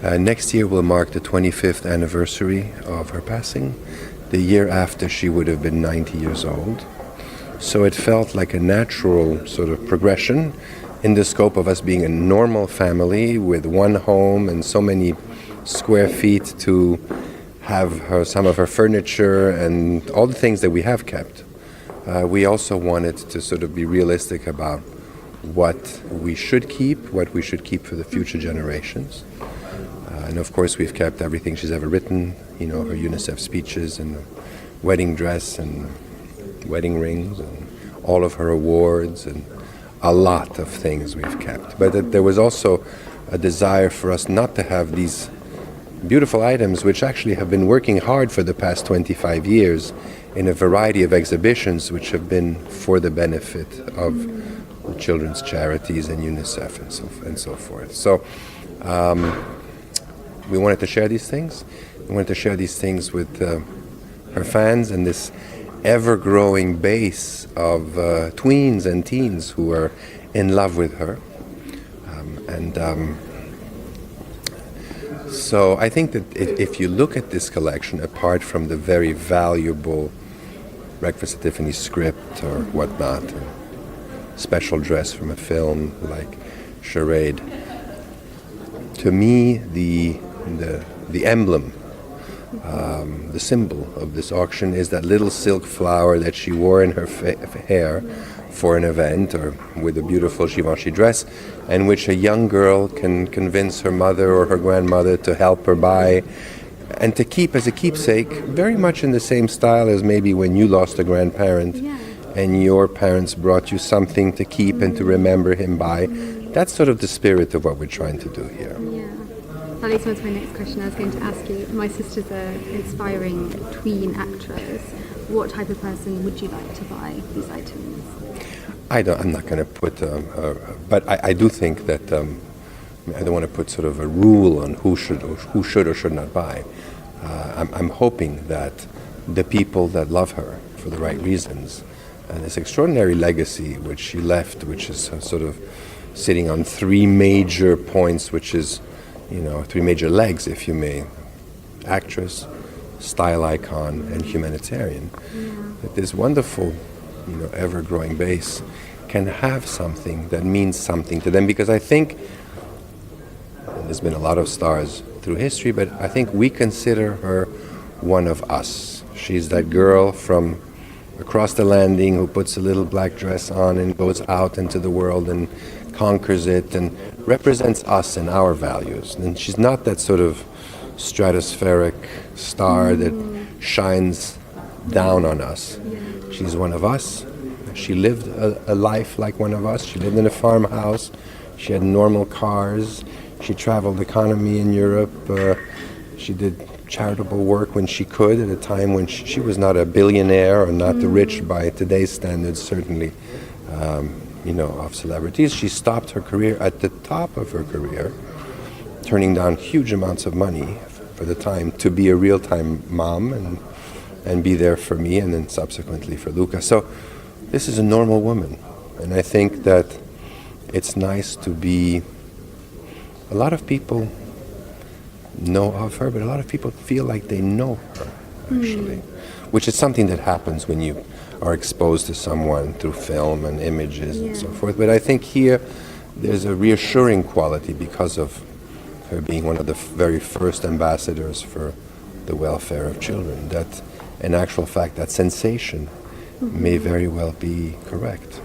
Next year will mark the 25th anniversary of her passing. The year after, she would have been 90 years old. So it felt like a natural sort of progression in the scope of us being a normal family with one home and so many square feet to have some of her furniture and all the things that we have kept. We also wanted to sort of be realistic about what we should keep for the future generations. And of course we've kept everything she's ever written, her UNICEF speeches and wedding dress and wedding rings and all of her awards and a lot of things we've kept. But there was also a desire for us not to have these beautiful items which actually have been working hard for the past 25 years in a variety of exhibitions which have been for the benefit of the children's charities and UNICEF and so forth. So we wanted to share these things. We wanted to share these things with her fans and this ever-growing base of tweens and teens who are in love with her. So I think that if you look at this collection, apart from the very valuable Breakfast at Tiffany script or whatnot, a special dress from a film like Charade, to me the emblem, the symbol of this auction is that little silk flower that she wore in her hair for an event, or with a beautiful Givenchy dress, and which a young girl can convince her mother or her grandmother to help her buy and to keep as a keepsake, very much in the same style as maybe when you lost a grandparent and your parents brought you something to keep and to remember him by. That's sort of the spirit of what we're trying to do here. That leads on to my next question. I was going to ask you, my sister's an inspiring tween actress. What type of person would you like to buy these items? I'm not going to put, but I do think that I don't want to put sort of a rule on who should or should not buy. I'm hoping that the people that love her for the right reasons, and this extraordinary legacy which she left, which is sort of sitting on three major points, which is, three major legs, if you may: actress, style icon, and humanitarian. That this wonderful, ever-growing base can have something that means something to them, because I think, and there's been a lot of stars through history, but I think we consider her one of us. She's that girl from across the landing who puts a little black dress on and goes out into the world and conquers it and represents us and our values. And she's not that sort of stratospheric star that shines down on us. She's one of us. She lived a life like one of us. She lived in a farmhouse. She had normal cars. She traveled economy in Europe. She did charitable work when she could, at a time when she was not a billionaire or not the rich by today's standards, certainly, of celebrities. She stopped her career at the top of her career, turning down huge amounts of money for the time to be a real-time mom and be there for me and then subsequently for Luca. So this is a normal woman, and I think that it's nice to be. A lot of people know of her, but a lot of people feel like they know her, actually, which is something that happens when you are exposed to someone through film and images and so forth. But I think here there's a reassuring quality because of her being one of the very first ambassadors for the welfare of children, that in actual fact that sensation may very well be correct.